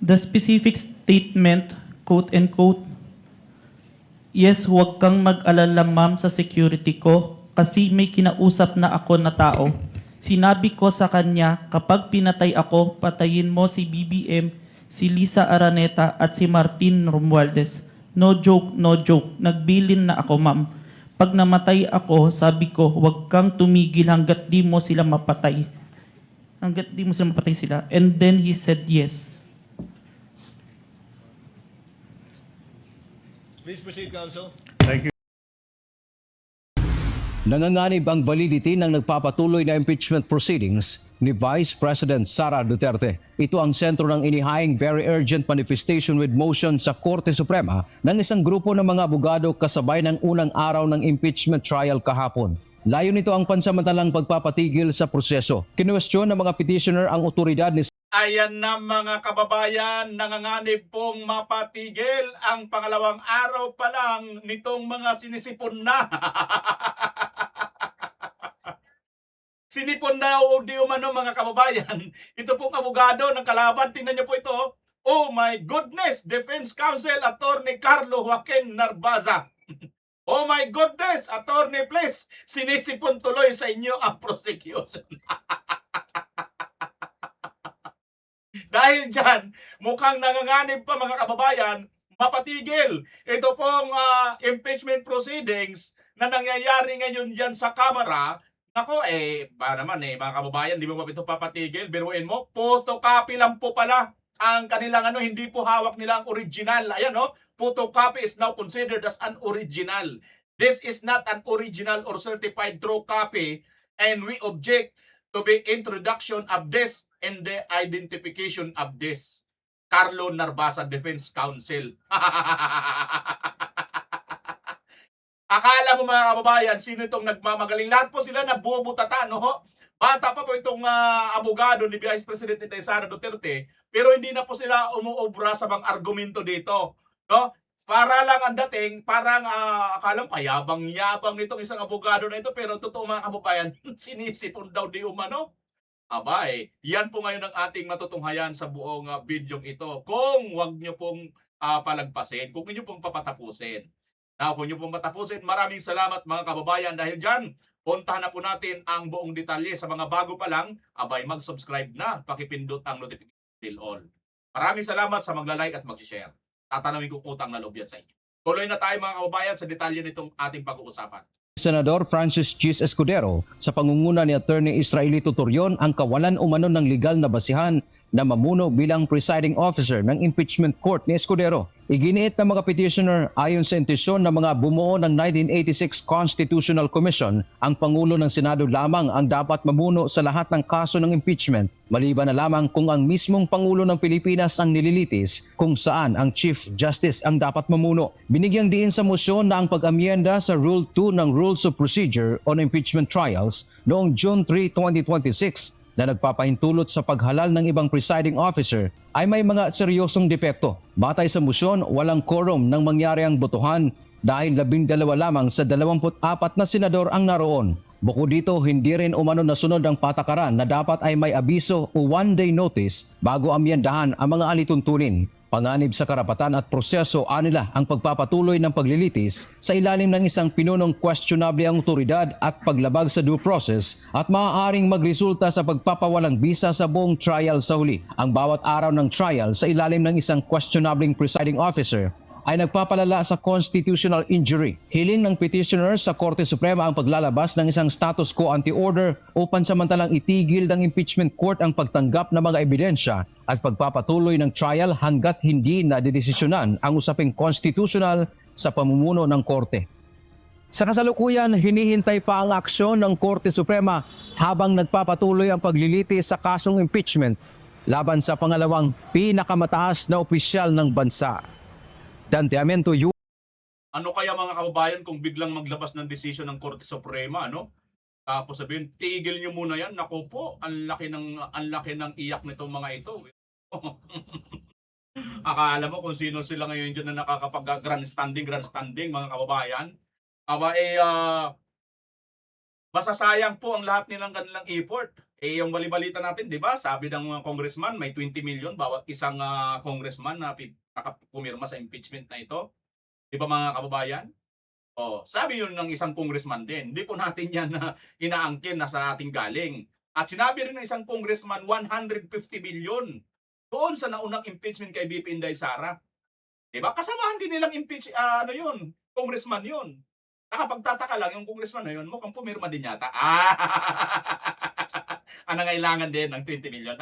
The specific statement, quote and quote, "Yes, huwag kang mag-alala ma'am sa security ko kasi may kinausap na ako na tao. Sinabi ko sa kanya, kapag pinatay ako, patayin mo si BBM, si Lisa Araneta at si Martin Romualdez. No joke, no joke. Nagbilin na ako ma'am. Pag namatay ako, sabi ko, huwag kang tumigil hanggat di mo sila mapatay. Hanggat di mo sila mapatay sila." And then he said yes. Please proceed, Counsel. Nanganganib ang validity ng nagpapatuloy na impeachment proceedings ni Vice President Sara Duterte. Ito ang sentro ng inihaying very urgent manifestation with motion sa Korte Suprema ng isang grupo ng mga abogado kasabay ng unang araw ng impeachment trial kahapon. Layo nito ang pansamantalang pagpapatigil sa proseso. Kinuwestiyon ng mga petitioner ang otoridad ni Ayan na mga kababayan, nanganganib pong mapatigil ang pangalawang araw pa lang nitong mga sinisipon na. Sinipon na o di umano mga kababayan. Ito pong abogado ng kalaban, tingnan niyo po ito. Oh my goodness, Defense Counsel Attorney Carlo Joaquin Narbaza. Oh my goodness, Attorney please, sinisipon tuloy sa inyo ang prosecution. Dahil dyan, mukhang nanganganib pa mga kababayan, mapatigil. Ito pong impeachment proceedings na nangyayari ngayon dyan sa Kamara. Nako ba naman mga kababayan, di mo ba ito papatigil? Biruin mo, photocopy lang po pala ang kanilang hindi po hawak nila ang original. Ayan photocopy is now considered as an original. This is not an original or certified true copy and we object to the introduction of this and the identification of this. Carlo Narbaza, Defense Counsel. Akala mo mga kababayan, sino itong nagmamagaling? Lahat po sila nabubutata, no? Bata pa po itong abogado ni Vice President Sara Duterte, pero hindi na po sila umuobra sa mga argumento dito, no? Para lang ang dating, parang akala mo kayabang-yabang nitong isang abogado na ito, pero totoo mga kababayan, sinisipon daw di umano. Yan po ngayon ang ating matutunghayan sa buong bidyong ito. Kung wag nyo pong palagpasin, kung nyo pong papatapusin. Now, kung nyo pong patapusin, maraming salamat mga kababayan. Dahil dyan, puntahan na po natin ang buong detalye sa mga bago pa lang. Mag-subscribe na, pakipindot ang notification bell all. Maraming salamat sa magla-like at mag-share. Tatanawin kong utang na loob yan sa inyo. Tuloy na tayo mga kababayan sa detalye nitong ating pag-uusapan. Senador Francis Chis Escudero sa pangunguna ni Attorney Israelito Torion ang kawalan umano ng legal na basihan na mamuno bilang presiding officer ng impeachment court ni Escudero. Iginiit ng mga petitioner ayon sa intensyon ng mga bumuo ng 1986 Constitutional Commission, ang Pangulo ng Senado lamang ang dapat mamuno sa lahat ng kaso ng impeachment, maliban na lamang kung ang mismong Pangulo ng Pilipinas ang nililitis kung saan ang Chief Justice ang dapat mamuno. Binigyang diin sa mosyon na ang pag-amyenda sa Rule 2 ng Rules of Procedure on Impeachment Trials noong June 3, 2026 na nagpapahintulot sa paghalal ng ibang presiding officer ay may mga seryosong depekto. Batay sa mosyon, walang quorum nang mangyari ang botohan dahil 12 lamang sa 24 na senador ang naroon. Bukod dito, hindi rin umano nasunod ang patakaran na dapat ay may abiso o one-day notice bago amyendahan ang mga alituntunin. Panganib sa karapatan at proseso anila ang pagpapatuloy ng paglilitis sa ilalim ng isang pinunong questionable ang otoridad at paglabag sa due process at maaaring magresulta sa pagpapawalang bisa sa buong trial sa huli. Ang bawat araw ng trial sa ilalim ng isang questionable presiding officer ay nagpapalala sa constitutional injury. Hiling ng petitioner sa Korte Suprema ang paglalabas ng isang status quo ante-order o pansamantalang itigil ng impeachment court ang pagtanggap ng mga ebidensya at pagpapatuloy ng trial hanggat hindi nadedesisyonan ang usaping constitutional sa pamumuno ng korte. Sa kasalukuyan, hinihintay pa ang aksyon ng Korte Suprema habang nagpapatuloy ang paglilitis sa kasong impeachment laban sa pangalawang pinakamataas na opisyal ng bansa. Dante Amento, Ano kaya mga kababayan kung biglang maglabas ng desisyon ng Korte Suprema, Tapos sabihin, tigil nyo muna yan. Naku po, ang laki ng iyak nitong mga ito. Akala mo kung sino sila ngayon dyan na nakakapag-grandstanding, mga kababayan. Masasayang po ang lahat nilang kanilang effort. yung balibalita natin, di ba? Sabi ng mga congressman, may 20 million bawat isang congressman na pumirma sa impeachment na ito. Di ba mga kababayan? Oh, sabi yun ng isang congressman din. Hindi po natin yan na inaangkin na sa ating galing. At sinabi rin ng isang congressman, 150 million doon sa naunang impeachment kay BP Inday Sara. Di ba? Kasamahan din nilang congressman yun. Nakapagtataka lang yung congressman na yun, mukhang pumirma din yata. Nangailangan din ng 20 million.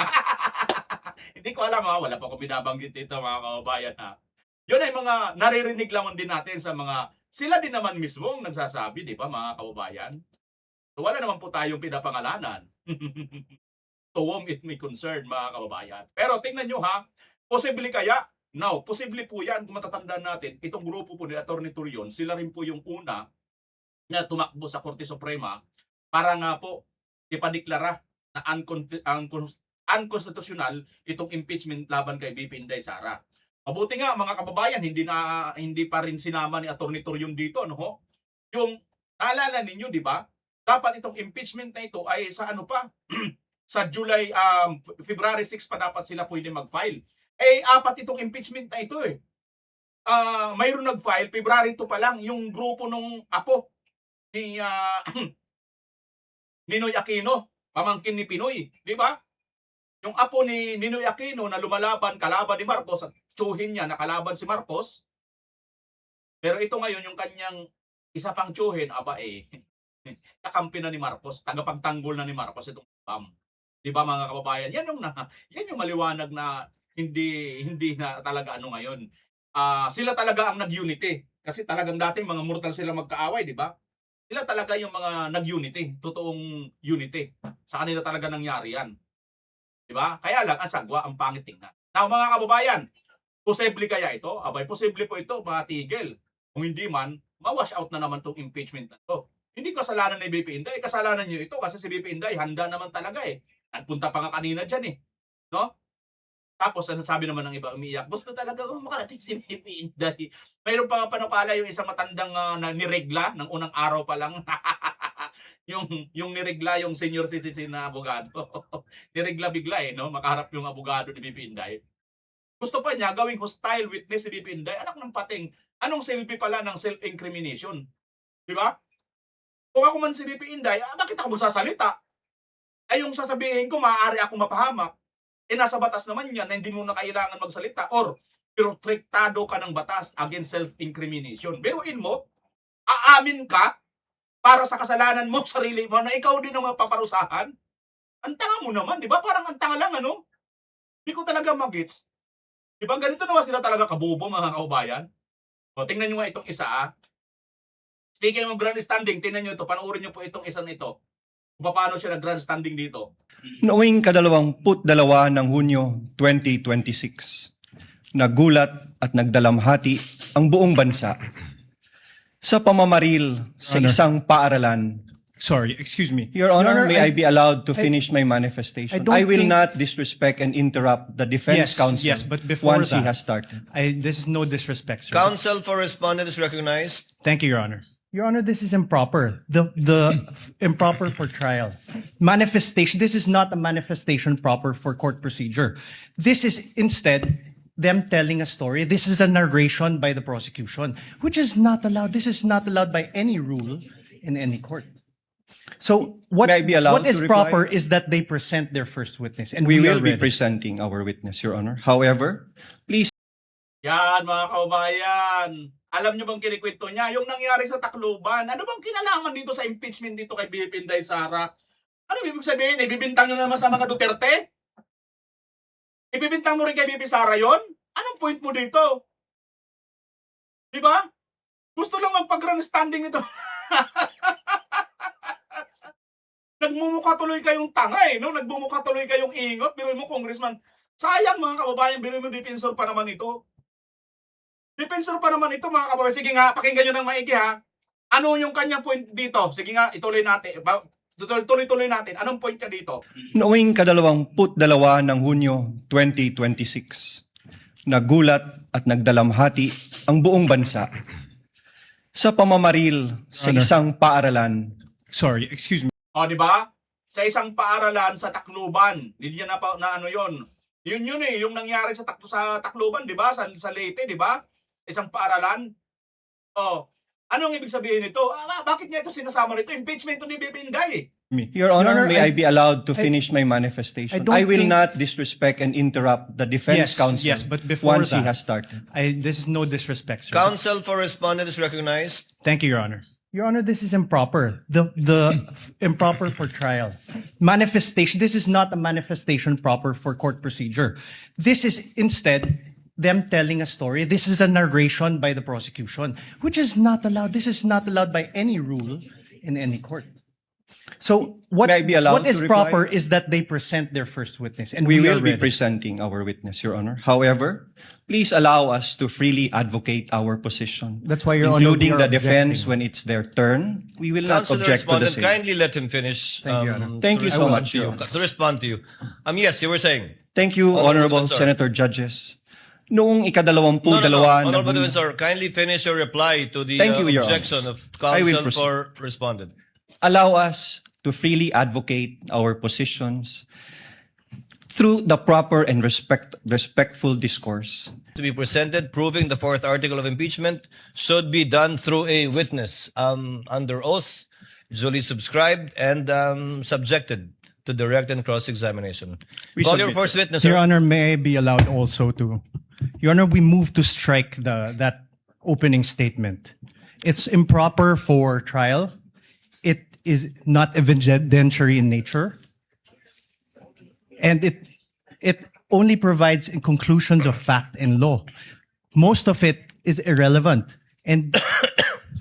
Hindi ko alam wala pa akong binabanggit dito mga kababayan Yun ay mga naririnig lang din natin sa mga, sila din naman mismo nagsasabi, di ba mga kababayan? So, wala naman po tayong pinapangalanan. To whom it may concern mga kababayan. Pero tingnan nyo posible kaya? Now, posible po yan kung matatandaan natin, itong grupo po ni Atty. Torion, sila rin po yung una na tumakbo sa Korte Suprema para nga po ipadeklara na unconstitutional itong impeachment laban kay BP Inday Sara. Mabuti nga mga kababayan, hindi pa rin sinama ni Atty. Torion dito, no? Yung naalala ninyo, di ba? Dapat itong impeachment na ito ay sa sa February 6 pa dapat sila pwede mag-file. 4 itong impeachment na ito mayroon nag-file, February 2 pa lang, yung grupo nung apo ni Ninoy Aquino, pamangkin ni Pinoy, di ba? Yung apo ni Ninoy Aquino na kalaban ni Marcos at tsuhin niya na kalaban si Marcos. Pero ito ngayon, yung kanyang isa pang tsuhin, kakampi na ni Marcos, tagapagtanggol na ni Marcos itong BAM. Di ba mga kababayan? Yan yung maliwanag na hindi na talaga ngayon. Sila talaga ang nag-unity. Kasi talagang dating mga mortal sila magkaaway, di ba? Sila talaga yung mga nag-unity, totoong unity. Sa kanila talaga nangyari yan. Di ba? Kaya lang, ang sagwa, ang pangit tingnan. Now mga kababayan, posible kaya ito? Posible po ito, matigil. Kung hindi man, ma-wash out na naman tong impeachment na to. Hindi kasalanan ni BP Inday, kasalanan niyo ito kasi si BP Inday handa naman talaga Nagpunta pa nga kanina dyan no? Tapos sabi naman ng iba umiiyak, gusto talaga makarating si BP Inday. Mayroon pa nga panukala yung isang matandang na niregla ng unang araw pa lang. yung niregla yung senior citizen na abogado. Niregla bigla no? Makaharap yung abogado ni BP Inday. Gusto pa niya gawing hostile witness si BP Inday. Anak ng pating. Anong silbi pala ng self-incrimination? Di ba? Kung ako man si BP Inday, bakit ako magsasalita? Ay yung sasabihin ko, maaari akong mapahamak. Nasa batas naman yan na hindi mo na kailangan magsalita. Pero triktado ka ng batas against self-incrimination. Biruin mo, aamin ka para sa kasalanan mo, sarili mo, na ikaw din ang mapaparusahan. Ang tanga mo naman, di ba? Parang ang tanga lang, Hindi ko talaga magets. Di ba? Ganito naman sila talaga kabobo, mga kaubayan. Tingnan nyo nga itong isa, Speaking of grandstanding, tingnan nyo ito, panoorin nyo po itong isang ito. Kung paano siya nag-grandstanding dito. Noong 22 ng Hunyo 2026, nagulat at nagdalamhati ang buong bansa sa pamamaril sa Honor. isang paaralan. Sorry, excuse me. Your Honor, may I I be allowed to finish my manifestation? don't I will think- not disrespect and interrupt the defense Yes, counsel yes, but before once he that- has started. This is no disrespect, sir. Counsel for respondent is recognized. Thank you, Your Honor. Your Honor, this is improper. The improper for trial. Manifestation. This is not a manifestation proper for court procedure. This is instead them telling a story. This is a narration by the prosecution, which is not allowed. This is not allowed by any rule in any court. So what, May I be allowed what is to reply? proper is that they present their first witness, and We are will be ready. presenting our witness, Your Honor. However, please Yan mga kaubayan. Alam nyo bang kinikwento niya? Yung nangyari sa Tacloban, ano bang kinalaman dito sa impeachment dito kay BP Inday Sara? Ano ibig sabihin? Ibibintang nyo naman sa mga Duterte? Ibibintang mo rin kay BP Sara yon? Anong point mo dito? Di ba? Gusto lang magpag-grandstanding nito. Nagmumukha tuloy kayong tanga no? Nagmumukha tuloy kayong ingot. Biruin mo, congressman. Sayang mga kababayan, biruin mo, defensor pa naman ito. Defensor pa naman ito mga kababayan. Sige nga, pakinggan nyo ng maigi Ano yung kanyang point dito? Sige nga, ituloy natin. Tuloy-tuloy natin. Anong point ka dito? noong 22 ng Hunyo 2026, nagulat at nagdalamhati ang buong bansa sa pamamaril sa Honor. isang paaralan. Sorry, excuse me. O, di ba? sa isang paaralan sa Tacloban. Hindi niya na ano yon. Yun eh, yung nangyari sa Tacloban, di ba? Sa Leyte, di ba? Isang paaralan. Oh, anong ibig sabihin nito? Bakit niya ito sinasama nito? Impeachment ni Bibi Inday. Your Honor, Honor, may I be allowed to finish my manifestation? I don't I will think- not disrespect and interrupt the defense counsel yes, but before once he that, has started. this is no disrespect, sir. Counsel for respondent is recognized. Thank you, Your Honor. Your Honor, this is improper. The improper for trial. Manifestation. This is not a manifestation proper for court procedure. This is instead them telling a story. This is a narration by the prosecution, which is not allowed. This is not allowed by any rule in any court. So what, May I be allowed what is to proper reply? is that they present their first witness, and We we will are be ready. presenting our witness, Your Honor. However, please allow us to freely advocate our position. That's why, Your Honor, including we the are defense objecting. when it's their turn. We will not Counsel object to the respondent, same. kindly let him finish. Thank you, Your Honor. Thank you to so respond much, to you. Your Honor. To respond to you. Yes, you were saying. Thank you, Honorable Defensor. Senator Judges. Noong ikadalawampu-dalawa Honorable ng- Defensor, kindly finish your reply to the Thank you, Your Honor. objection of I will counsel proceed. for respondent. allow us to freely advocate our positions through the proper and respectful discourse. To be presented proving the fourth article of impeachment should be done through a witness under oath, duly subscribed, and subjected to direct and cross-examination. We Call your submit, first witness, Your sir. Honor, may I be allowed also to, Your Honor, we move to strike that opening statement. It's improper for trial. It is not evidentiary in nature. And it only provides conclusions of fact and law. Most of it is irrelevant. And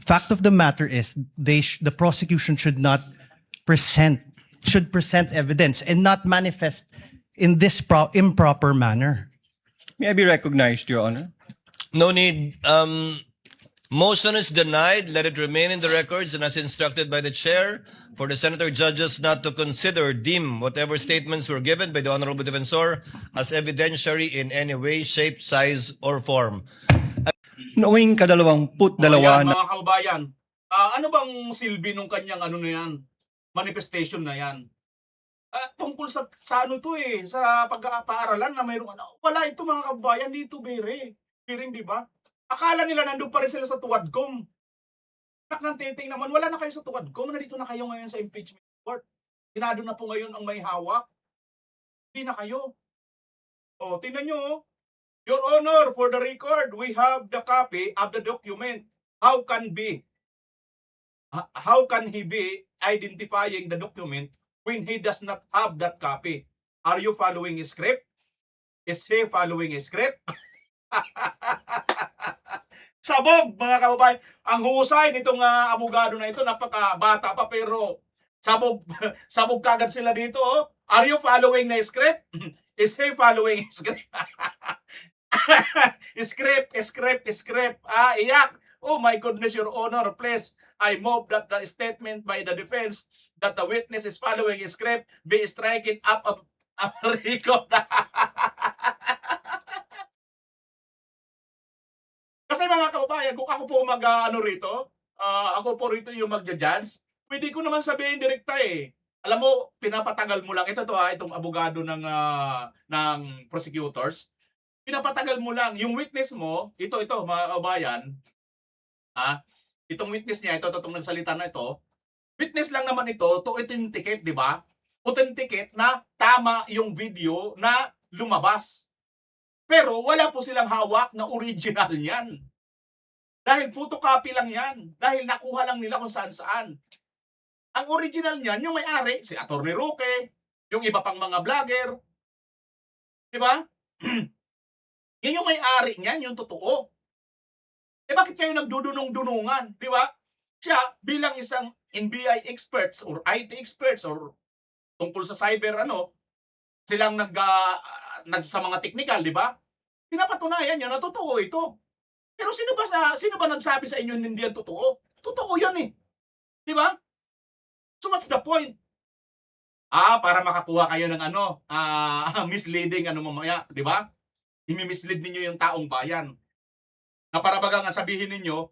fact of the matter is the prosecution should present evidence and not manifest in this improper manner. May I be recognized, Your Honor? No need. Motion is denied. Let it remain in the records and as instructed by the chair for the senator judges not to consider, deem whatever statements were given by the Honorable Defensor as evidentiary in any way, shape, size, or form. Noong kadalawamput-dalawa Ayan, na mga kababayan. Ano bang silbi nung kanyang ano na yan? Manifestation na yan. Tungkol sa ano to eh, sa pagpaaralan na mayroong ano. Wala ito mga kababayan, dito bere. Biring, di ba? Akala nila nandun pa rin sila sa Tuwadcom. Nak ng titing naman, wala na kayo sa Tuwadcom. Nandito na kayo ngayon sa impeachment court. Tinado na po ngayon ang may hawak. Hindi na kayo. O, tingnan nyo. oh. Your Honor, for the record, we have the copy of the document. How can he be identifying the document when he does not have that copy? Are you following his script? Is he following his script? Sabog, mga kababayan. Ang husay nitong abogado na ito, napakabata pa pero sabog sabog kagad sila dito. Oh. Are you following the script? Is he following his script? Script. Iyak. Oh my goodness, Your Honor, please. I move that the statement by the defense that the witness is following his script be stricken up of record. Kasi mga kababayan, kung ako po mag-ano rito, ako po rito yung magja-judge, pwede ko naman sabihin direkta eh. Alam mo, pinapatagal mo lang. Ito itong abogado ng prosecutors. Pinapatagal mo lang. Yung witness mo, ito mga kababayan, itong witness niya, itong nagsalita na ito, witness lang naman ito, to authenticate, di ba? Authenticate na tama yung video na lumabas. Pero wala po silang hawak na original niyan. Dahil photocopy lang yan. Dahil nakuha lang nila kung saan-saan. Ang original niyan, yung may-ari, si Atty. Roque, yung iba pang mga vlogger. Di ba? Yan yung may-ari niyan, yung totoo. Bakit kayo nagdudunong-dunungan? Di ba? Siya, bilang isang NBI experts or IT experts or tungkol sa cyber, silang sa mga technical, di ba? Pinapatunayan niya na totoo ito. Pero sino ba nagsabi sa inyo hindi yan totoo? Totoo yan eh. Di ba? So what's the point? Para makakuha kayo ng misleading mamaya, di ba? Imi-mislead ninyo yung taong bayan. Na para bagang sabihin ninyo,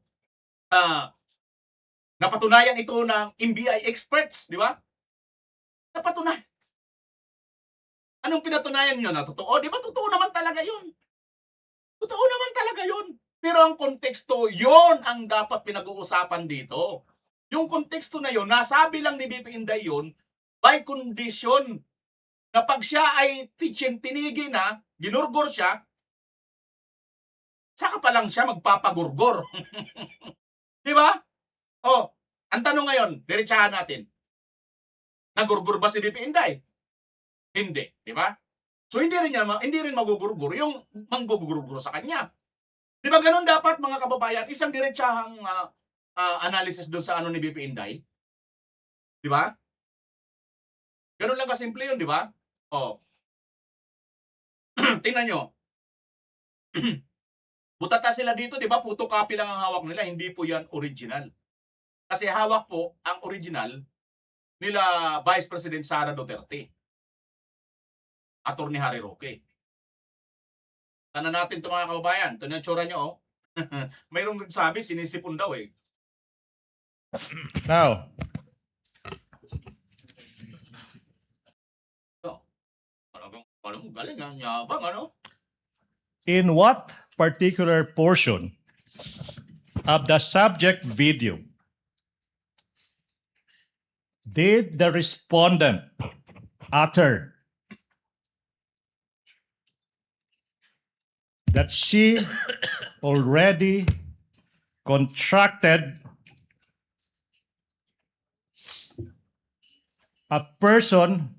napatunayan ito ng NBI experts, di ba? Napatunay. Anong pinatunayan nyo na totoo? Di ba totoo naman talaga yun? Totoo naman talaga yun. Pero ang konteksto, yon ang dapat pinag-uusapan dito. Yung konteksto na yon, nasabi lang ni BP Inday yun by condition na pag siya ay tinigi na, ginurgor siya, saka pa lang siya magpapagurgor. Di ba? Oh, ang tanong ngayon, diretsahan natin. Nagurgur ba si BP Inday? Hindi, di ba? So hindi rin magugurgur yung manggugurgur sa kanya. Di ba ganun dapat mga kababayan, isang diretsahang analysis doon sa ano ni BP Inday? Di ba? Ganun lang kasimple yun, di ba? Oh. Tingnan nyo. Butata sila dito, di ba? Photocopy lang ang hawak nila, hindi po yan original. Kasi hawak po ang original nila Vice President Sara Duterte. Attorney Harry Roque. Tanan natin ito mga kababayan. Ito na yung tsura nyo, oh. Mayroong nagsabi, sinisipon daw eh. Now, Alam mo, galing ang yabang, ano? in what particular portion of the subject video did the respondent utter that she already contracted a person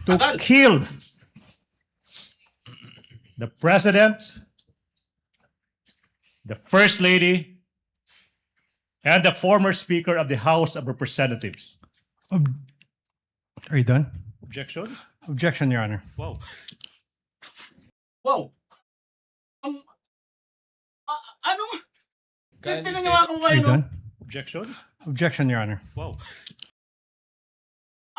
to Tagal. kill the president, the first lady, and the former speaker of the House of Representatives? Are you done? Objection? Objection, Your Honor. Wow. Wow! Ano? Kindly Tingnan nyo state- mga Are kababayan, you no? done? Objection? Objection, Your Honor. Wow.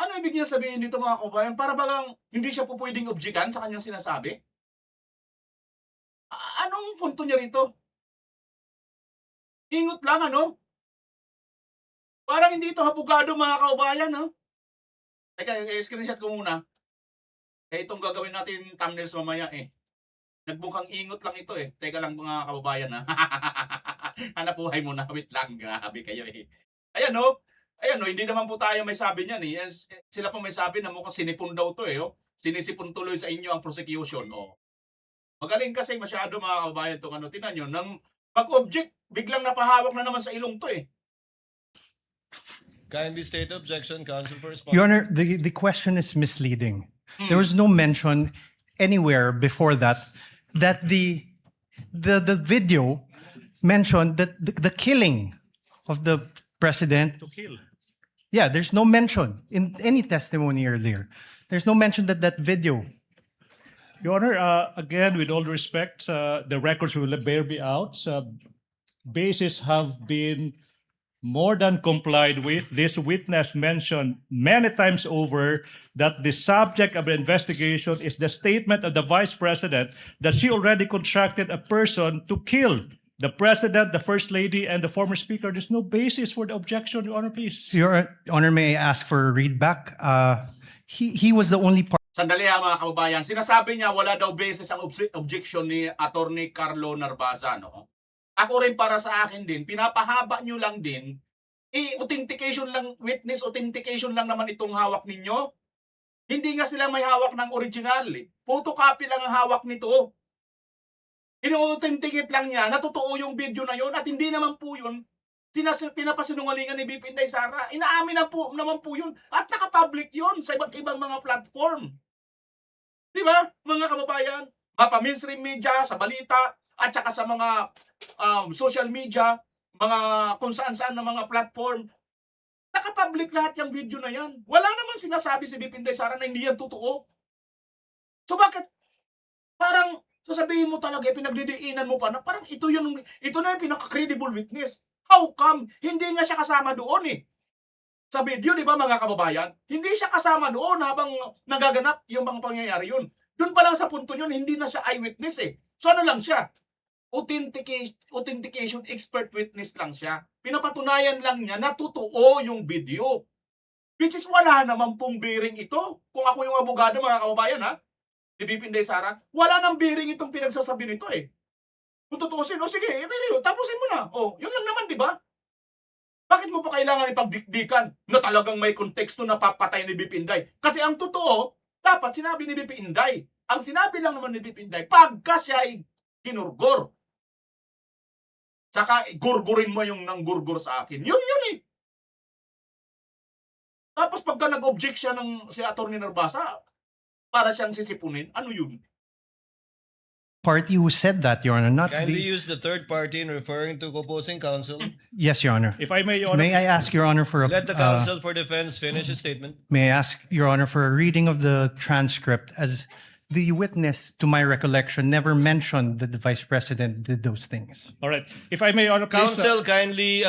Ano ibig niya sabihin dito mga kababayan? Para bagang hindi siya po pwedeng objekan sa kanyang sinasabi? Anong punto niya rito? Ingot lang, ano? Parang hindi ito hapugado mga kababayan, no? Teka, screenshot ko muna. Itong gagawin natin thumbnails mamaya eh. Nagbukang ingot lang ito eh. Teka lang mga kababayan ha. Hanap buhay muna. Wait lang. Grabe kayo eh. Ayan no. Ayan no. Hindi naman po tayo may sabi niyan eh. Sila po may sabi na mukhang sinipon daw to eh. Oh. Sinisipon tuloy sa inyo ang prosecution. Oh. Magaling kasi masyado mga kababayan itong ano. Tinan nyo. Nang mag-object, biglang napahawak na naman sa ilong to eh. Kindly state objection, counsel for response. Your Honor, the question is misleading. There was no mention anywhere before that the video mentioned that the killing of the president. To kill. Yeah, there's no mention in any testimony earlier. There's no mention that that video. Your Honor, again, with all respect, the records will bear me out. Bases have been more than complied with. This witness mentioned many times over that the subject of the investigation is the statement of the Vice President that she already contracted a person to kill the President, the First Lady, and the former Speaker. There's no basis for the objection, Your Honor, please. Your Honor, may I ask for a readback? He was the only part. Sandali ha mga kababayan. Sinasabi niya wala daw basis ang objection ni Attorney Carlo Narvaza. No? Ako rin para sa akin din, pinapahaba nyo lang din, authentication lang, witness authentication lang naman itong hawak ninyo. Hindi nga sila may hawak ng original. Photocopy lang ang hawak nito. Ino-authenticate lang niya, natotoo yung video na yon at hindi naman po yun pinapasinungalingan ni BP Inday Sara. Inaamin na po naman po yun at nakapublic yun sa iba't ibang mga platform. Di ba, mga kababayan? Mainstream media, sa balita, at saka sa mga social media, mga kung saan-saan na mga platform. Nakapublic lahat yung video na yan. Wala naman sinasabi si BP Inday Sara na hindi yan totoo. So bakit parang sasabihin mo talaga, pinagdidiinan mo pa na parang ito na yung pinaka-credible witness. How come? Hindi nga siya kasama doon eh. Sa video, di ba mga kababayan? Hindi siya kasama doon habang nagaganap yung mga pangyayari yun. Doon pa lang sa punto yun, hindi na siya eyewitness eh. So ano lang siya? Authentication expert witness lang siya. pinapatunayan lang niya na totoo yung video. Which is wala naman pong bearing ito. Kung ako yung abogado, mga kababayan, ha? Ni VP Inday Sara, wala nang bearing itong pinagsasabi nito eh. Kung tutuusin, o sige, pero tapusin mo na. O, yun lang naman, di ba? Bakit mo pa kailangan ipagdikdikan na talagang may konteksto na papatay ni VP Inday? Kasi ang totoo, dapat sinabi ni VP Inday. Ang sinabi lang naman ni VP Inday, pagka siya ay ginurgor. Saka gurgurin mo yung nanggurgur sa akin. Yun eh. Tapos pagka nag-object siya ng si Atty. Narbasa, para siyang sisipunin, ano yun? Party who said that, Your Honor, not Kindly the... use the third party in referring to opposing counsel. Yes, Your Honor. If I may, Your Honor, May I ask, Your Honor, for a... Let the counsel for defense finish his statement. May I ask, Your Honor, for a reading of the transcript, as the witness, to my recollection, never mentioned that the Vice President did those things. all right. If I may, Your Honor, please. Counsel, kindly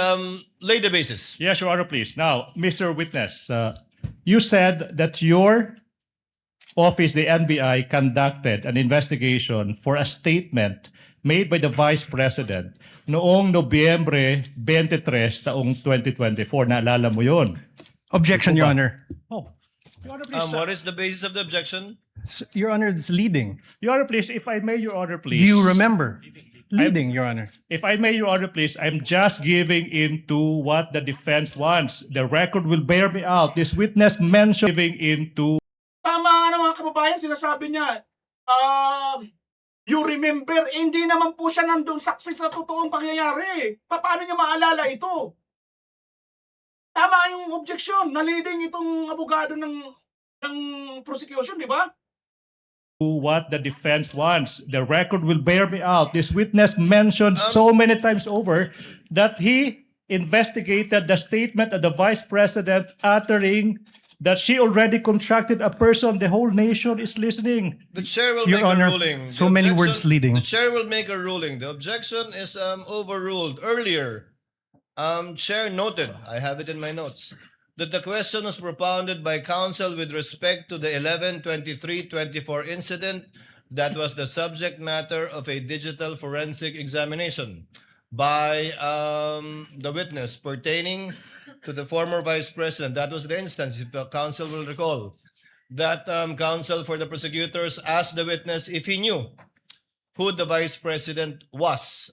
lay the basis. Yes, Your Honor, please. Now, Mr. Witness, you said that your office, the NBI, conducted an investigation for a statement made by the Vice President noong Nobyembre 23, taong 2024. Naalala mo yun? Objection, Your Honor. Oh. Your Honor, please. What is the basis of the objection? Your Honor, it's leading. Your Honor, please. If I may, Your Honor, Do please. you remember? Leading, Your Honor. If I may, Your Honor, please, I'm just giving into what the defense wants. The record will bear me out. This witness mentioned giving into. Tama nga na mga kababayan, sinasabi niya, you remember, hindi naman po siya nandun saksi sa totoong pangyayari. Paano niya maalala ito? Tama yung objection, naliding itong abogado ng prosecution, di ba? What the defense wants. The record will bear me out. This witness mentioned so many times over that he investigated the statement of the Vice President uttering that she already contracted a person. The whole nation is listening. The chair will Your make Honor, a ruling. so many words leading. The chair will make a ruling. The objection is overruled. Earlier, chair noted, I have it in my notes, that the question was propounded by counsel with respect to the 11/23/24 incident that was the subject matter of a digital forensic examination by the witness pertaining to the former Vice President. That was the instance, if the counsel will recall, that counsel for the prosecutors asked the witness if he knew who the Vice President was.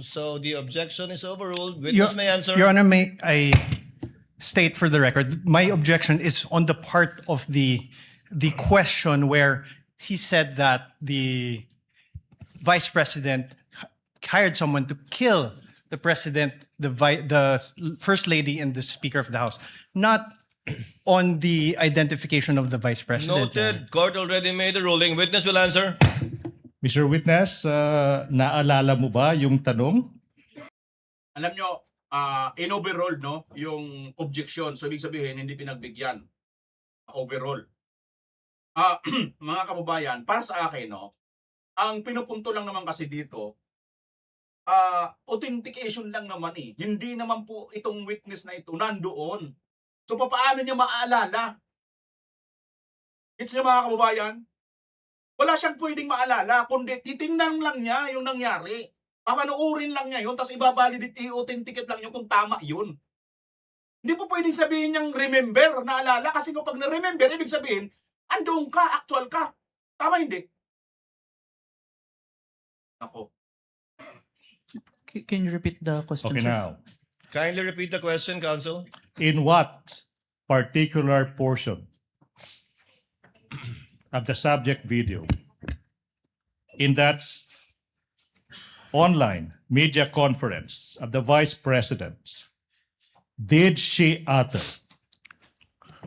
So the objection is overruled. Witness may answer. Your Honor, may I state for the record, my objection is on the part of the question where he said that the Vice President hired someone to kill the President, the First Lady, and the Speaker of the House, not on the identification of the Vice President. Noted. Court already made a ruling. Witness will answer. Mr. Witness, naalala mo ba yung tanong? Alam nyo, in-overruled, no? Yung objection, so ibig sabihin, hindi pinagbigyan. Overall. Mga kababayan, para sa akin, no? Ang pinupunto lang naman kasi dito, authentication lang naman eh. Hindi naman po itong witness na ito nandoon. So paano niya maalala? It's niyo mga kababayan? Wala siyang pwedeng maalala, kundi titingnan lang niya yung nangyari. Papanoorin lang niya yun, tapos ibabalidate, i-authenticate lang yun kung tama yun. Hindi po pwedeng sabihin niyang remember, naalala, kasi kapag na-remember, ibig sabihin, andoon ka, actual ka. Tama hindi? Ako. Can you repeat the question, Okay, sir? now. Kindly repeat the question, counsel. In what particular portion of the subject video in that online media conference of the Vice President did she utter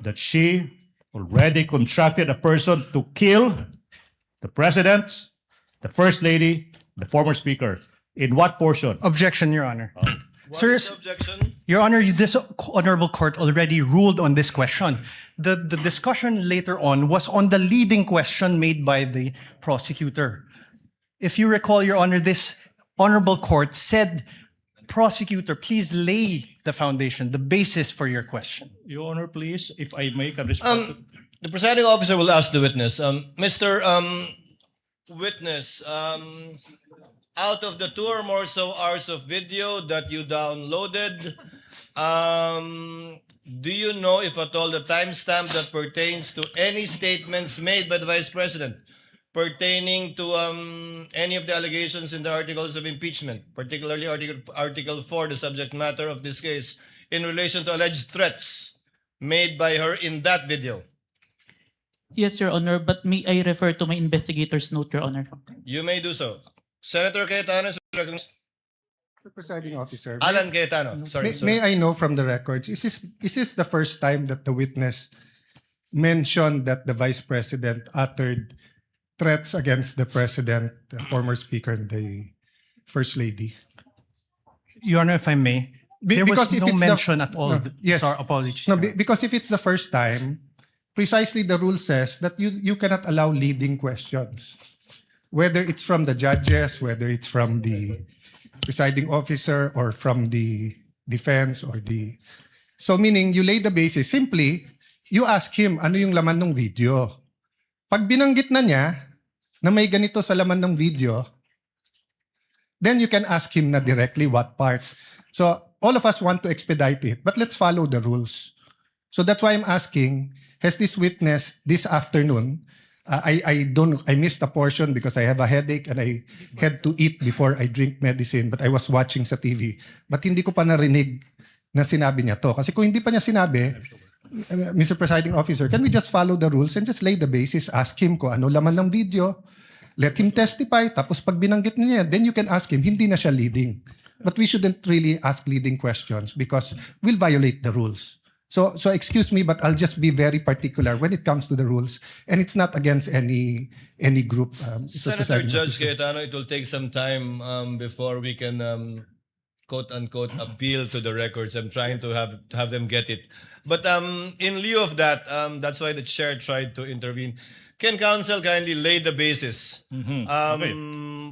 that she already contracted a person to kill the President, the First Lady, the former Speaker? In what portion? Objection, Your Honor. What Sir, is the objection? Your Honor, this honorable court already ruled on this question. The discussion later on was on the leading question made by the prosecutor. If you recall, Your Honor, this honorable court said, prosecutor, please lay the foundation, the basis for your question. Your Honor, please, if I make a response. The presiding officer will ask the witness. Mr. Witness, out of the 2 or more so hours of video that you downloaded, do you know if at all the timestamp that pertains to any statements made by the Vice President pertaining to any of the allegations in the articles of impeachment, particularly Article 4, the subject matter of this case, in relation to alleged threats made by her in that video? Yes, Your Honor, but may I refer to my investigator's note, Your Honor? You may do so. Senator Cayetano is recognized. Mr. Presiding Officer, Alan Cayetano. Sorry, may I know from the records, is this the first time that the witness mentioned that the Vice President uttered threats against the President, the former Speaker, and the First Lady? Your Honor, if I may, there was because if no it's the- mention at all. No, yes. Sorry, apologies. No, because if it's the first time, precisely the rule says that you cannot allow leading questions. Whether it's from the judges, whether it's from the presiding officer, or from the defense, or the... So meaning, you lay the basis. Simply, you ask him, ano yung laman ng video? Pag binanggit na niya, na may ganito sa laman ng video, then you can ask him na directly what part. So, all of us want to expedite it, but let's follow the rules. So that's why I'm asking, has this witness this afternoon, I missed a portion because I have a headache and I had to eat before I drink medicine, but I was watching sa TV. But hindi ko pa narinig na sinabi niya to. Kasi kung hindi pa niya sinabi, Mr. Presiding Officer, can we just follow the rules and just lay the basis, ask him kung ano laman ng video, let him testify, tapos pag binanggit niya, then you can ask him, hindi na siya leading. But we shouldn't really ask leading questions because we'll violate the rules. So excuse me, but I'll just be very particular when it comes to the rules, and it's not against any group. Mr. Senator Presiding Judge Officer. Cayetano, it will take some time before we can quote unquote appeal to the records. I'm trying to have them get it. But in lieu of that, that's why the chair tried to intervene. Can counsel kindly lay the basis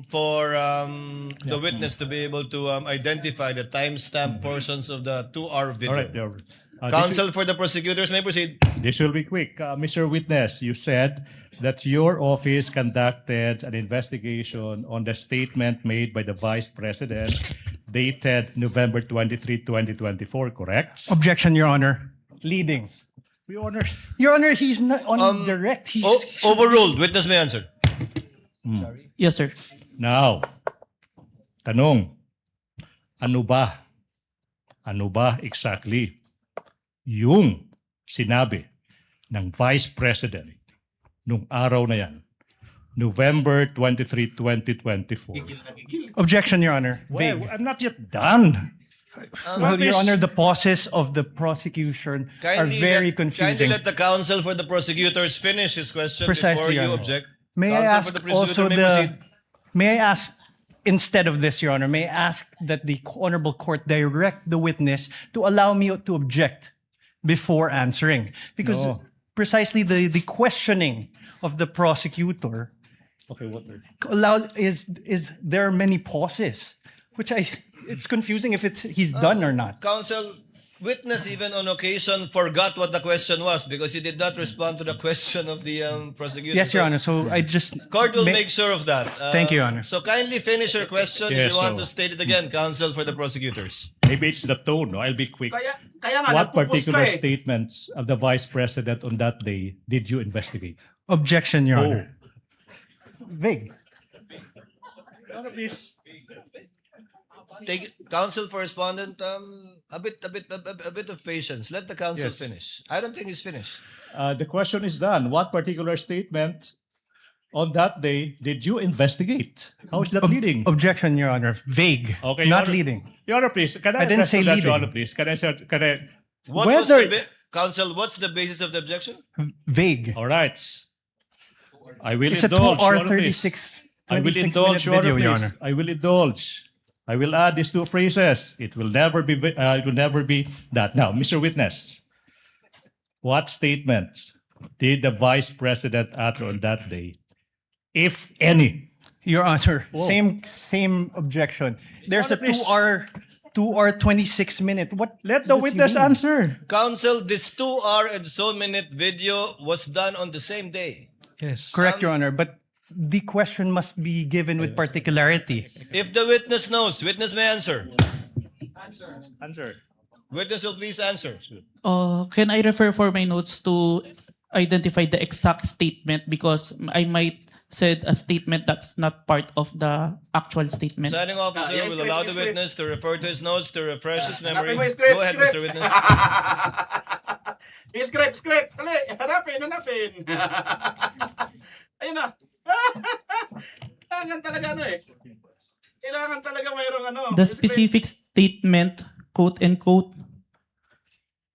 for the witness to be able to identify the timestamp portions of the 2-hour video? All right, Your Honor. Counsel for the prosecutors may proceed. This will be quick. Mr. Witness, you said that your office conducted an investigation on the statement made by the Vice President dated November 23, 2024, correct? Objection, Your Honor. Leading. Your Honor. Your Honor, he's not on direct. He's Overruled. Witness may answer. Yes, sir. Now, tanong, ano ba exactly yung sinabi ng Vice President nung araw na yan, November 23, 2024? Objection, Your Honor. Well, Vague. I'm not yet done. Well, Your please. Honor, the pauses of the prosecution are very Kindly confusing. let the counsel for the prosecutors finish his question Precisely, before Your you Honor. object. May I Counsel ask for the prosecutor also may proceed. may I ask, instead of this, Your Honor, may I ask that the Honorable Court direct the witness to allow me to object before answering? Because No. precisely the questioning of the prosecutor Okay, what? is there are many pauses, which it's confusing if he's done or not. Counsel, witness even on occasion forgot what the question was because he did not respond to the question of the prosecutor. Yes, Your Honor. So I just Court will may- make sure of that. Thank you, Your Honor. So kindly finish your question if Yes, you want so- to state it again, counsel for the prosecutors. Maybe it's the tone. No? I'll be quick. Kaya nga, What nagpupus ka particular eh. statements of the Vice President on that day did you investigate? objection, Your Oh. Honor. Vague. Take it, counsel for respondent. A bit of patience. Let the counsel Yes. finish. I don't think he's finished. The question is done. What particular statement on that day did you investigate? How is that leading? Objection, Your Honor. Vague. Okay, Your Not Honor. leading. Your Honor, please. Can I I didn't address say to that, leading. Your Honor, please? Can I? What was the Whether counsel? What's the basis of the objection? Vague. all right. I will It's a indulge. 2 Your hour Honor, please. 36 I will 26 indulge, minute Your Honor, video, Your please. Honor. I will indulge. I will add these two phrases. It will never be. It will never be that. Now, Mr. Witness, what statements did the Vice President utter on that day, if any? Your Honor, Whoa. same objection. There's a Honor, please. 2 hour 26 minute. What Let the does he witness mean? answer. Counsel, this 2 hour and so minute video was done on the same day. Yes. Correct, Your Honor. But the question must be given with particularity. If the witness knows, witness may answer. Answer. Witness will please answer. Can I refer for my notes to identify the exact statement because I might said a statement that's not part of the actual statement. Presiding officer Yes, will allow the script. witness to refer to his notes to refresh his memory. Hanapin mo yung script, Go ahead, script. Mr. Witness. Yung script. Dali, hanapin. Ayun na. Kailangan talaga Kailangan talaga mayroong The script. specific statement, quote and quote,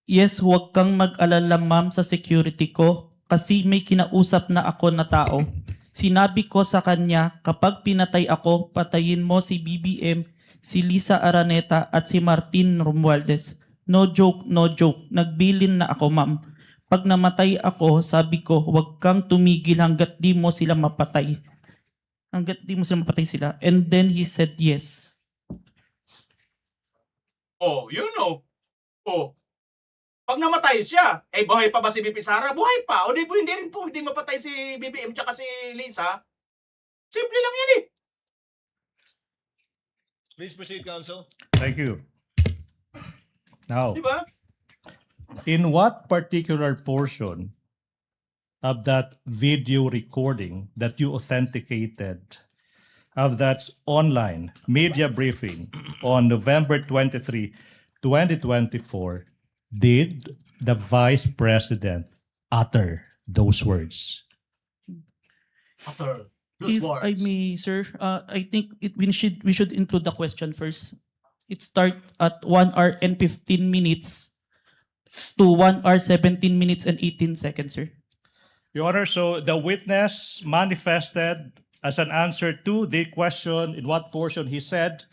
yes, huwag kang mag-alala ma'am sa security ko kasi may kinausap na ako na tao. Sinabi ko sa kanya, kapag pinatay ako, patayin mo si BBM, si Lisa Araneta at si Martin Romualdez. No joke, no joke. Nagbilin na ako ma'am. Pag namatay ako, sabi ko, huwag kang tumigil hanggat di mo sila mapatay. Hanggat di mo sila mapatay sila. And then he said yes. Oh, you know. Oh. Pag namatay siya, buhay pa ba si BP Sara? Buhay pa. O di po, hindi rin po, hindi mapatay si BBM tsaka si Lisa. Simple lang yan Please proceed, counsel. Thank you. Now, Di ba? in what particular portion of that video recording that you authenticated of that online media briefing on November 23, 2024, did the Vice President utter those words? After If I may, sir, I think we should include the question first. It start at 1 hour and 15 minutes to 1 hour 17 minutes and 18 seconds, sir. Your Honor, so the witness manifested as an answer to the question in what portion he said,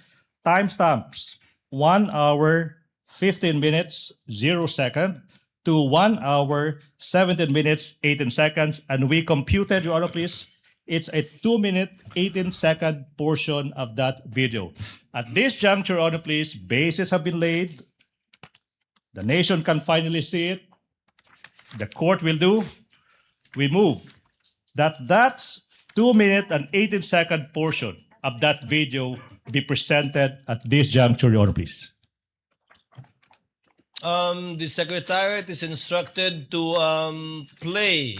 timestamps 1 hour 15 minutes 0 second to 1 hour 17 minutes 18 seconds, and we computed, Your Honor, please, it's a 2-minute 18-second portion of that video. At this juncture, Your Honor, please, bases have been laid. The nation can finally see it. The court will do. We move that's 2-minute and 18-second portion of that video be presented at this juncture, Your Honor, please. The Secretariat is instructed to play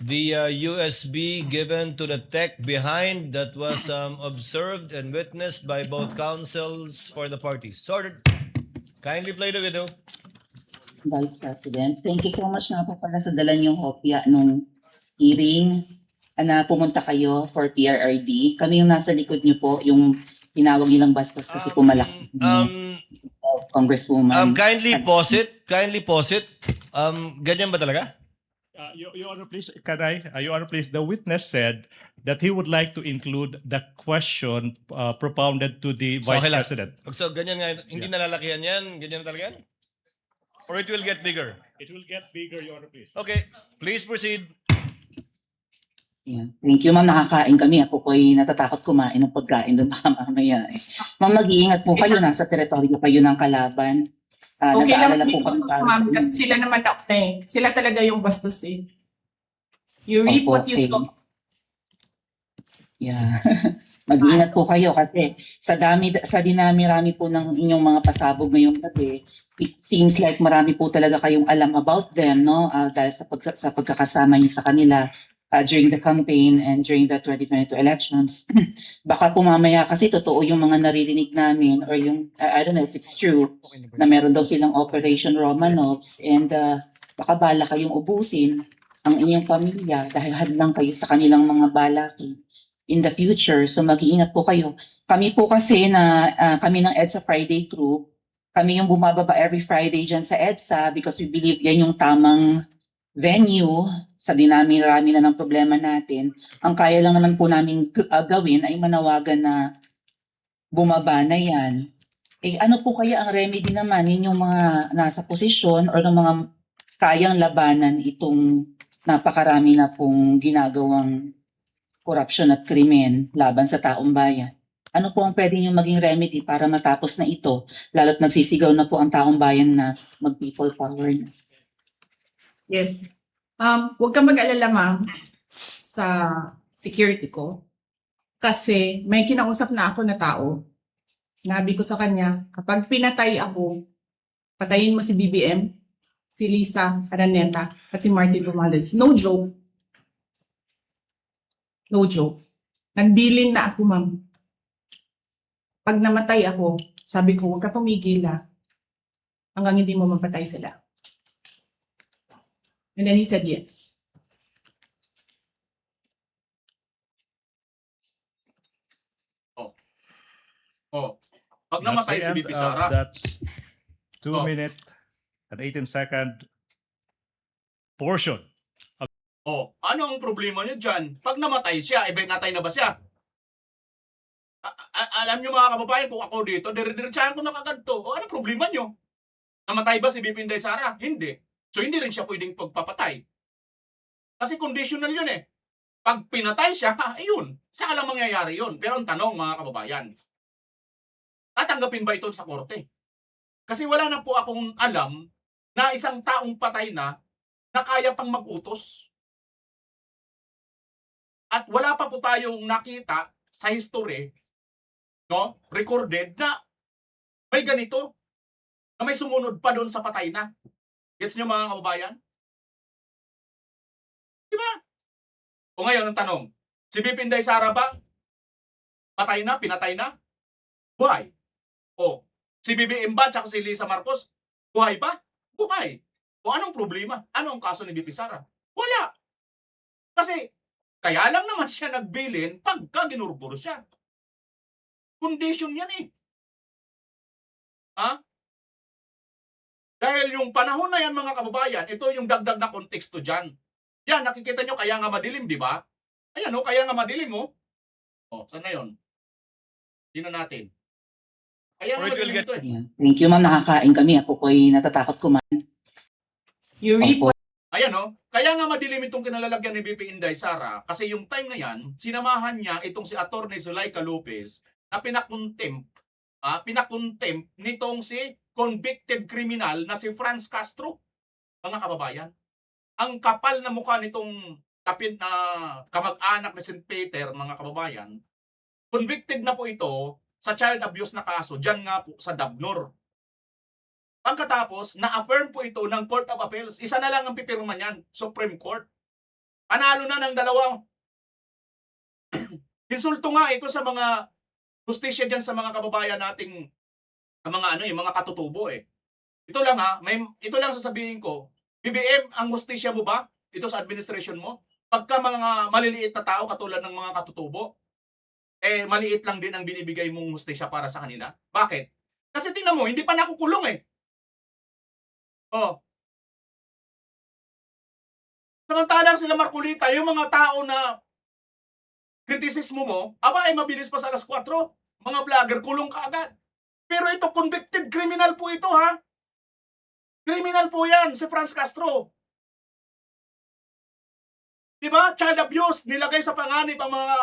the USB given to the tech behind that was observed and witnessed by both counsels for the parties. Sorted. Kindly play the video. Vice President, thank you so much nga po pala sa dala niyong hopya nung hearing na pumunta kayo for PRRD. Kami yung nasa likod niyo po, yung tinawag nilang bastos kasi po malaki. Congresswoman. Kindly pause it. Ganyan ba talaga? Your Honor, please, Your Honor, please, the witness said that he would like to include the question propounded to the Vice okay lang. President. So, ganyan nga, hindi nalalakihan yan? Ganyan na talaga yan? Or it will get bigger? It will get bigger, Your Honor, please. Okay, please proceed. Yeah. Thank you, ma'am. Nakakain kami. Ako po ay natatakot kumain ng pagkain doon baka mamaya. Ma'am, mag-iingat po kayo. Nasa teritoryo kayo ng kalaban. Okay lang Nag-aalala po po, kami para. ma'am, kasi sila naman sila talaga yung bastos eh. You reap Opo, what you okay. sow. Yeah. Mag-iingat po kayo kasi sa dinami-rami po ng inyong mga pasabog ngayong gabi, it seems like marami po talaga kayong alam about them, no? Dahil sa pagkakasama niyo sa kanila during the campaign and during the 2022 elections. Baka po mamaya kasi totoo yung mga naririnig namin or yung, I don't know if it's true, na meron daw silang Operation Romanovs and baka bala kayong ubusin ang inyong pamilya dahil hadlang kayo sa kanilang mga balaki in the future. So mag-iingat po kayo. Kami po kasi kami ng EDSA Friday crew, kami yung bumababa every Friday dyan sa EDSA because we believe yan yung tamang venue sa dinami-rami na ng problema natin. Ang kaya lang naman po namin gawin ay manawagan na bumaba na yan. Ano po kaya ang remedy naman ninyong mga nasa posisyon or ng mga kayang labanan itong napakarami na pong ginagawang korupsyon at krimen laban sa taong bayan? Ano po ang pwede nyo maging remedy para matapos na ito? Lalo't nagsisigaw na po ang taong bayan na mag-people power na. Yes. Huwag kang mag-alala, ma'am, sa security ko. Kasi may kinausap na ako na tao. Sinabi ko sa kanya, kapag pinatay ako, patayin mo si BBM, si Lisa Araneta, at si Martin Romualdez. No joke. No joke. Nagbilin na ako, ma'am. Pag namatay ako, sabi ko, huwag ka tumigil hanggang hindi mo mapatay sila. And then he said yes. Oh. Pag That's namatay the si end BP of Sara, that 2 Oh. minute and 18-second portion. oh, ano ang problema niyo dyan? Pag namatay siya, natay na ba siya? Alam niyo mga kababayan, kung ako dito, dire-diretsahan ko na kagad to. O ano problema niyo? Namatay ba si BP Inday Sara? Hindi. So hindi rin siya pwedeng pagpapatay. Kasi conditional yun eh. Pag pinatay siya, ayun. Saka lang mangyayari yun. Pero ang tanong mga kababayan, tatanggapin ba ito sa korte? Kasi wala na po akong alam na isang taong patay na kaya pang mag-utos. At wala pa po tayong nakita sa history, no, recorded na may ganito, na may sumunod pa doon sa patay na. Gets nyo mga kababayan? Diba? O ngayon ang tanong, si BP Inday Sara ba? Patay na? Pinatay na? Buhay. O, si BBM ba tsaka si Lisa Marcos? Buhay ba? Buhay. O anong problema? Ano ang kaso ni BP Sara? Wala. Kasi, kaya lang naman siya nagbilin pagka ginurguro siya. Condition yan eh. Ha? Dahil yung panahon na yan mga kababayan, ito yung dagdag na konteksto dyan. Yan, nakikita nyo kaya nga madilim, di ba? Ayan o, kaya nga madilim o. O, saan na yun? Tingnan natin. Kaya nga Or it will madilim get- ito eh. Ayan. Thank you, ma'am. Nakakain kami. Ako po'y natatakot kumain. You reap Opo. Ayan o, kaya nga madilim itong kinalalagyan ni BP Inday Sara kasi yung time na yan, sinamahan niya itong si Atty. Zuleika Lopez na pinakontempt nitong si convicted criminal na si Franz Castro. Mga kababayan, ang kapal na mukha nitong kapit na kamag-anak ni St. Peter, mga kababayan, convicted na po ito sa child abuse na kaso, dyan nga po sa Dabnor. Pagkatapos, na-affirm po ito ng Court of Appeals. Isa na lang ang pipirma niyan, Supreme Court. Panalo na ng dalawang. Insulto nga ito sa mga justisya dyan sa mga kababayan nating mga katutubo eh. Ito lang ito lang sasabihin ko. BBM, ang justisya mo ba? Ito sa administration mo? Pagka mga maliliit na tao katulad ng mga katutubo, maliit lang din ang binibigay mong justisya para sa kanila. Bakit? Kasi tingnan mo, hindi pa nakukulong eh. Oh. Samantalang sila Marcolita, yung mga tao na kritisismo mo, mabilis pa sa alas 4. Mga vlogger, kulong ka agad. Pero ito, convicted criminal po ito ha. Criminal po yan, si Franz Castro. Diba? Child abuse, nilagay sa panganib ang mga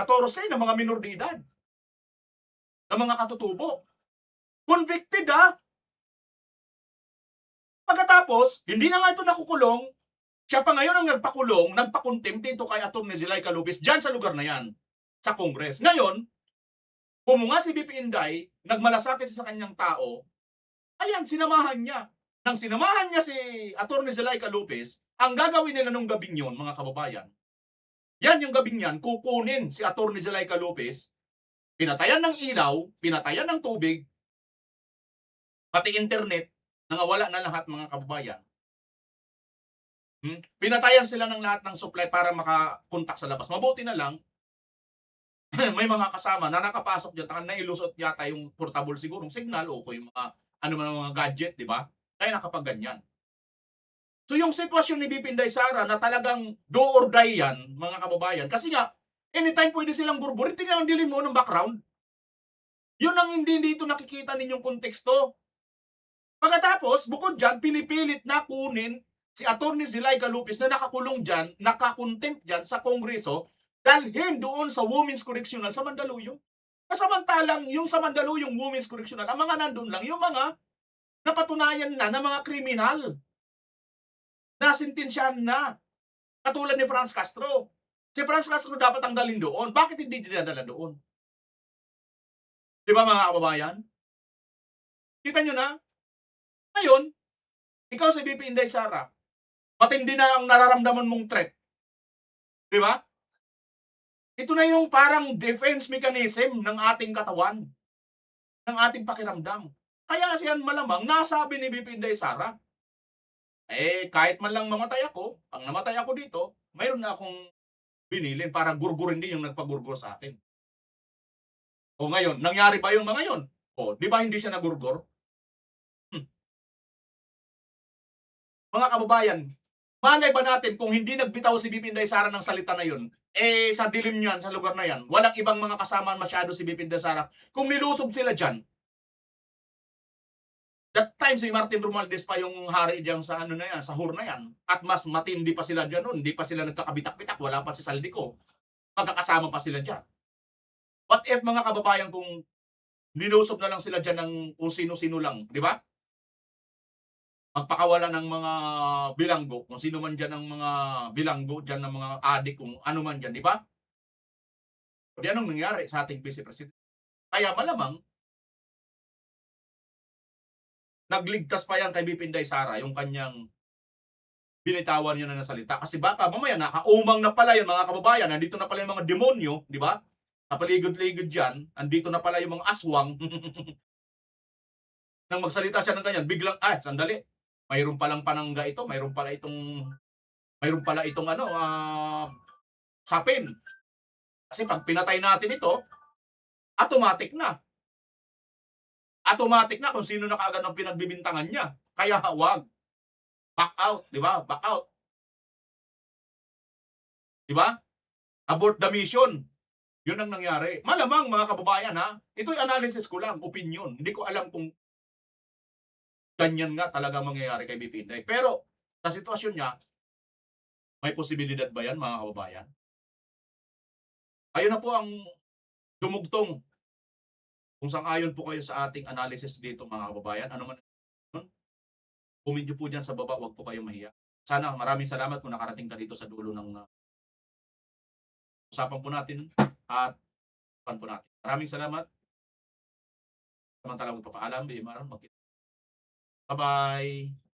14 na mga minor de edad. Na mga katutubo. Convicted ha. Pagkatapos, hindi na nga ito nakukulong, siya pa ngayon ang nagpakulong, nagpakontempt dito kay Atty. Zuleika Lopez dyan sa lugar na yan, sa Congress. Ngayon, kumunga si BP Inday, nagmalasakit sa kanyang tao, ayan, sinamahan niya. Nang sinamahan niya si Atty. Zuleika Lopez, ang gagawin nila nung gabing yun, mga kababayan, yan yung gabing yan, kukunin si Atty. Zuleika Lopez, pinatayan ng ilaw, pinatayan ng tubig, pati internet, nangawala na lahat mga kababayan. Pinatayan sila ng lahat ng supply para makakontak sa labas. Mabuti na lang, may mga kasama na nakapasok dyan, nailusot yata yung portable sigurong signal o yung mga gadget, di ba? Kaya nakapagganyan. So yung sitwasyon ni BP Inday Sara na talagang do or die yan, mga kababayan, kasi nga, anytime pwede silang burburin, tingnan ang dilim mo ng background. Yun ang hindi dito nakikita ninyong konteksto. Pagkatapos, bukod dyan, pinipilit na kunin si Atty. Zuleika Lopez na nakakulong dyan, nakakontempt dyan sa Kongreso, dalhin doon sa Women's Correctional sa Mandaluyong. Kasamantalang yung sa Mandaluyong Women's Correctional, ang mga nandun lang, yung mga napatunayan na ng mga kriminal. Nasintensyahan na. Katulad ni Franz Castro. Si Franz Castro dapat ang dalhin doon. Bakit hindi dinadala doon? Di ba mga kababayan? Kita nyo na? Ngayon, ikaw si VP Inday Sara, matindi na ang nararamdaman mong threat. Di ba? Ito na yung parang defense mechanism ng ating katawan, ng ating pakiramdam. Kaya siyan malamang nasabi ni VP Inday Sara, kahit man lang mamatay ako, ang namatay ako dito, mayroon na akong binilin para gurgurin din yung nagpagurgur sa akin. O ngayon, nangyari ba yung mga yon? O, di ba hindi siya nagurgur? Mga kababayan, malay ba natin kung hindi nagbitaw si VP Inday Sara ng salita na yun, sa dilim niyan, sa lugar na yan, walang ibang mga kasama masyado si VP Inday Sara. Kung nilusob sila dyan, that time si Martin Romualdez pa yung hari diyan sa ano na yan, sa hur na yan. At mas matindi pa sila diyan noon, hindi pa sila nagkakabitak-bitak, wala pa si Saldico. Magkakasama pa sila diyan. What if mga kababayan kung nilusob na lang sila diyan ng kung sino-sino lang, di ba? Magpakawala ng mga bilanggo, kung sino man diyan ang mga bilanggo, diyan ng mga adik, kung ano man diyan, di ba? O di anong nangyari sa ating Vice President? Kaya malamang nagligtas pa yan kay VP Inday Sara, yung kanyang binitawan niya na salita. Kasi baka mamaya nakaumang na pala yung mga kababayan, nandito na pala yung mga demonyo, di ba? Napaligod-ligod dyan, andito na pala yung mga aswang. Nang magsalita siya ng ganyan, biglang, sandali, mayroon palang panangga ito, mayroon pala itong sapin. Kasi pag pinatay natin ito, automatic na. Automatic na kung sino na kaagad ng pinagbibintangan niya. Kaya wag. Back out, di ba? Back out. Di ba? Abort the mission. Yun ang nangyari. Malamang mga kababayan ha, ito'y analysis ko lang, opinion. Hindi ko alam kung ganyan nga talaga mangyayari kay VP Inday. Pero sa sitwasyon niya, may posibilidad ba yan mga kababayan? Ayun na po ang dumugtong. Kung sang-ayon po kayo sa ating analysis dito mga kababayan, ano man comment nyo po dyan sa baba, huwag po kayong mahiya. Sana maraming salamat kung nakarating ka dito sa dulo ng usapan po natin at usapan po natin. Maraming salamat. Samantala magpapaalam, Bimar. Bye-bye.